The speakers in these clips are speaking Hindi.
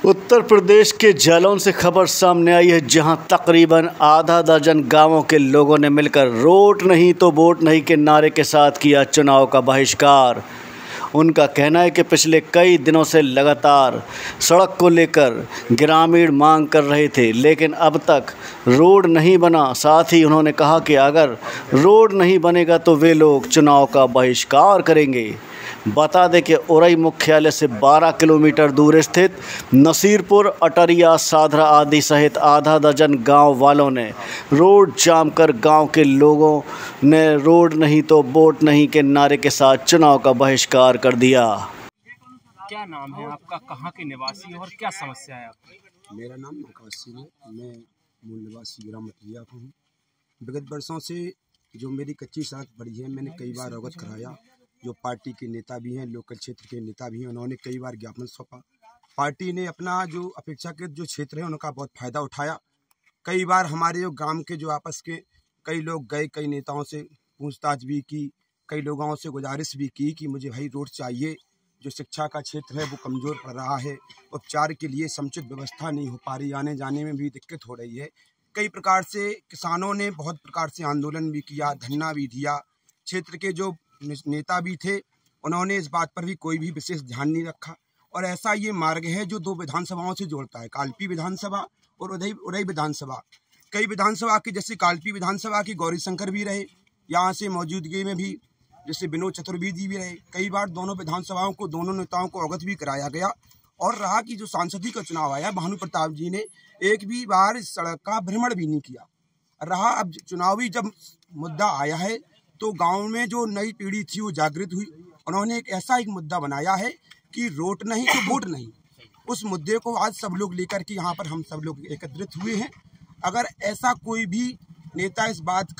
उत्तर प्रदेश के जालौन से खबर सामने आई है, जहां तकरीबन आधा दर्जन गांवों के लोगों ने मिलकर रोड नहीं तो वोट नहीं के नारे के साथ किया चुनाव का बहिष्कार। उनका कहना है कि पिछले कई दिनों से लगातार सड़क को लेकर ग्रामीण मांग कर रहे थे, लेकिन अब तक रोड नहीं बना। साथ ही उन्होंने कहा कि अगर रोड नहीं बनेगा तो वे लोग चुनाव का बहिष्कार करेंगे। बता दें कि उरई मुख्यालय से 12 किलोमीटर दूर स्थित नसीरपुर, अटरिया, साधरा आदि सहित आधा दर्जन गांव वालों ने रोड जाम कर गांव के लोगों ने रोड नहीं तो वोट नहीं के नारे के साथ चुनाव का बहिष्कार कर दिया। क्या नाम है आपका, कहाँ के निवासी और क्या समस्या है आपकी? मेरा नाम आकाश सिंह है। मैं मूल निवासी ग्राम अटरिया का हूँ। विगत वर्षों से जो मेरी कच्ची सड़क पड़ी है, मैंने कई बार अवगत कराया। जो पार्टी के नेता भी हैं, लोकल क्षेत्र के नेता भी हैं, उन्होंने कई बार ज्ञापन सौंपा। पार्टी ने अपना जो अपेक्षाकृत जो क्षेत्र है उनका बहुत फ़ायदा उठाया। कई बार हमारे जो ग्राम के जो आपस के कई लोग गए, कई नेताओं से पूछताछ भी की, कई लोगों से गुजारिश भी की कि मुझे भाई रोड चाहिए। जो शिक्षा का क्षेत्र है वो कमज़ोर पड़ रहा है, उपचार के लिए समुचित व्यवस्था नहीं हो पा रही, आने जाने में भी दिक्कत हो रही है। कई प्रकार से किसानों ने बहुत प्रकार से आंदोलन भी किया, धरना भी दिया। क्षेत्र के जो नेता भी थे, उन्होंने इस बात पर भी कोई भी विशेष ध्यान नहीं रखा। और ऐसा ये मार्ग है जो 2 विधानसभाओं से जोड़ता है, कालपी विधानसभा और उरई विधानसभा। कई विधानसभा की, जैसे कालपी विधानसभा की गौरी शंकर भी रहे, यहाँ से मौजूदगी में भी जैसे विनोद चतुर्वेदी भी रहे। कई बार दोनों विधानसभाओं को, दोनों नेताओं को अवगत भी कराया गया। और रहा कि जो सांसदी का चुनाव आया, भानु प्रताप जी ने एक भी बार इस सड़क का भ्रमण भी नहीं किया। रहा अब चुनावी जब मुद्दा आया है तो गांव में जो नई पीढ़ी थी वो जागृत हुई। उन्होंने एक मुद्दा बनाया है कि रोड नहीं तो वोट नहीं। उस मुद्दे को आज सब लोग लेकर के यहाँ पर हम सब लोग एकत्रित हुए हैं। अगर ऐसा कोई भी नेता इस बात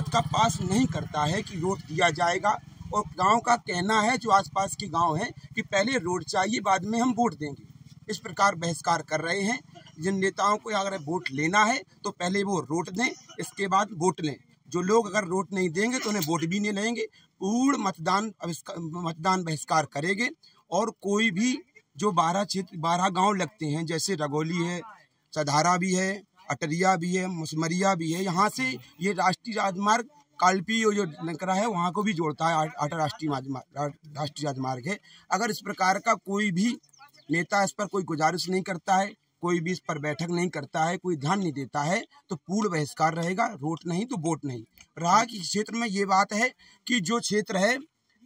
का पास नहीं करता है कि रोड दिया जाएगा, और गांव का कहना है, जो आसपास के गांव हैं, कि पहले रोड चाहिए बाद में हम वोट देंगे, इस प्रकार बहिष्कार कर रहे हैं। जिन नेताओं को अगर वोट लेना है तो पहले वो रोड दें, इसके बाद वोट लें। जो लोग अगर वोट नहीं देंगे तो उन्हें वोट भी नहीं लेंगे। पूर्ण मतदान बहिष्कार करेंगे। और कोई भी जो 12 गांव लगते हैं, जैसे रगोली है, सधारा भी है, अटरिया भी है, मुसमरिया भी है, यहाँ से ये राष्ट्रीय राजमार्ग कालपी जो नकरा है वहाँ को भी जोड़ता है। राष्ट्रीय राजमार्ग है। अगर इस प्रकार का कोई भी नेता इस पर कोई गुजारिश नहीं करता है, कोई भी इस पर बैठक नहीं करता है, कोई ध्यान नहीं देता है, तो पूर्ण बहिष्कार रहेगा। रोड नहीं तो वोट नहीं। रहा कि क्षेत्र में ये बात है कि जो क्षेत्र है,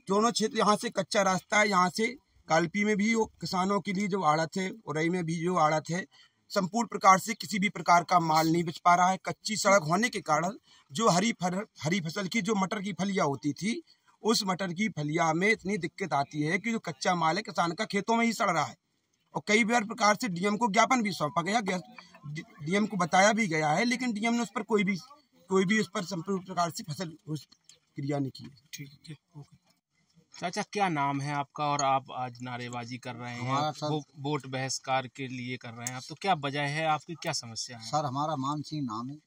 दोनों क्षेत्र, यहाँ से कच्चा रास्ता है, यहाँ से कालपी में भी वो किसानों के लिए जो आड़त है, उरई में भी जो आड़त है, संपूर्ण प्रकार से किसी भी प्रकार का माल नहीं बिच पा रहा है। कच्ची सड़क होने के कारण जो हरी फसल की जो मटर की फलियाँ होती थी, उस मटर की फलियाँ में इतनी दिक्कत आती है कि जो कच्चा माल है किसान का खेतों में ही सड़ रहा है। और कई बार प्रकार से डीएम को ज्ञापन भी सौंपा गया, डीएम को बताया भी गया है, लेकिन डीएम ने उस पर कोई भी उस पर संपूर्ण प्रकार से फसल क्रिया नहीं की। ठीक है। चाचा, क्या नाम है आपका और आप आज नारेबाजी कर रहे हैं, वोट बहिष्कार के लिए कर रहे हैं आप, तो क्या वजह है, आपकी क्या समस्या है? सर, हमारा मान सिंह नाम है,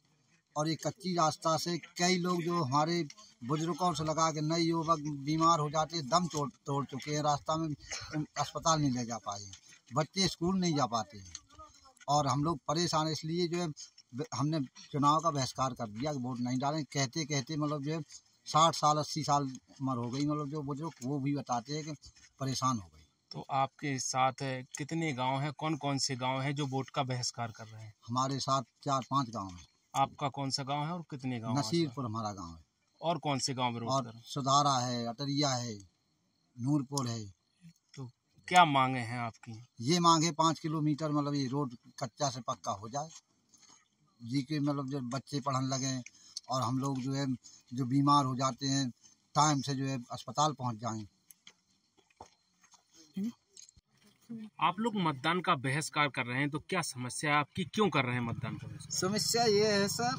और ये कच्ची रास्ता से कई लोग जो हमारे बुजुर्गों से लगा के नए युवक बीमार हो जाते हैं, दम तोड़ चुके हैं, रास्ता में अस्पताल नहीं ले जा पाए, बच्चे स्कूल नहीं जा पाते हैं, और हम लोग परेशान। इसलिए जो है हमने चुनाव का बहिष्कार कर दिया कि वोट नहीं डालें। कहते कहते मतलब जो है 60 साल 80 साल उम्र हो गई, मतलब जो बुजुर्ग वो भी बताते हैं कि परेशान हो गए। तो आपके साथ कितने गांव हैं, कौन कौन से गांव हैं जो वोट का बहिष्कार कर रहे हैं? हमारे साथ 4-5 गाँव हैं। आपका कौन सा गांव है और कितने गांव? नसीरपुर हमारा गाँव है। और कौन से गाँव में? और सुधारा है, अटरिया है, नूरपुर है। तो क्या मांगे हैं आपकी? ये मांगे 5 किलोमीटर मतलब ये रोड कच्चा से पक्का हो जाए जी, के मतलब जो बच्चे पढ़ने लगे, और हम लोग जो है जो बीमार हो जाते हैं टाइम से जो है अस्पताल पहुंच जाएं। आप लोग मतदान का बहिष्कार कर रहे हैं, तो क्या समस्या है आपकी, क्यों कर रहे हैं मतदान का बहिष्कार? समस्या ये है सर,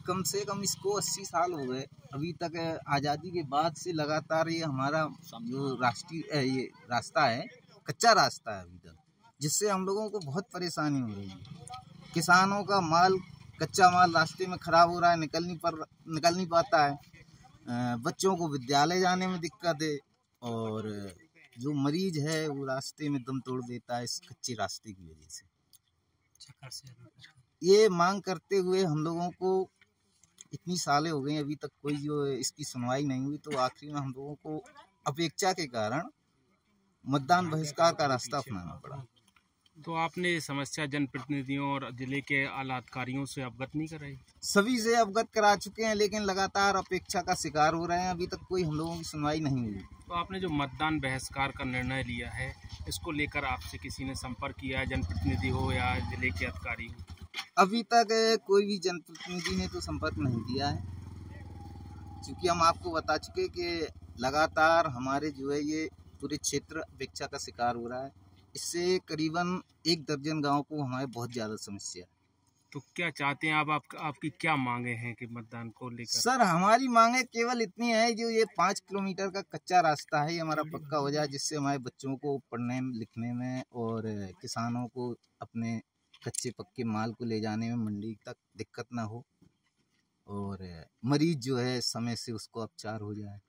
कम से कम इसको 80 साल हो गए, अभी तक आज़ादी के बाद से लगातार ये हमारा जो राष्ट्रीय ये रास्ता है, कच्चा रास्ता है अभी तक, जिससे हम लोगों को बहुत परेशानी हो रही है। किसानों का माल, कच्चा माल रास्ते में ख़राब हो रहा है, निकल नहीं पाता है। बच्चों को विद्यालय जाने में दिक्कत है, और जो मरीज है वो रास्ते में दम तोड़ देता है इस कच्चे रास्ते की वजह से। ये मांग करते हुए हम लोगों को इतनी सालें हो गई, अभी तक कोई जो इसकी सुनवाई नहीं हुई, तो आखिरी में हम लोगों को अपेक्षा के कारण मतदान बहिष्कार का रास्ता अपनाना पड़ा। तो आपने ये समस्या जनप्रतिनिधियों और जिले के आला अधिकारियों से अवगत नहीं कराई? सभी से अवगत करा चुके हैं, लेकिन लगातार अपेक्षा का शिकार हो रहे हैं, अभी तक कोई हम लोगों की सुनवाई नहीं हुई। तो आपने जो मतदान बहिष्कार का निर्णय लिया है, इसको लेकर आपसे किसी ने संपर्क किया है, जनप्रतिनिधि हो या जिले के अधिकारी हो? अभी तक कोई भी जनप्रतिनिधि ने तो संपर्क नहीं किया है, क्योंकि हम आपको बता चुके कि लगातार हमारे जो है ये पूरे क्षेत्र अपेक्षा का शिकार हो रहा है। इससे करीबन 1 दर्जन गाँव को हमारे बहुत ज़्यादा समस्या है। तो क्या चाहते हैं आप आपकी क्या मांगे हैं कि मतदान को लेकर? सर, हमारी मांगे केवल इतनी है, जो ये 5 किलोमीटर का कच्चा रास्ता है ये हमारा पक्का हो जाए, जिससे हमारे बच्चों को पढ़ने लिखने में और किसानों को अपने कच्चे पक्के माल को ले जाने में मंडी तक दिक्कत ना हो, और मरीज जो है समय से उसको उपचार हो जाए।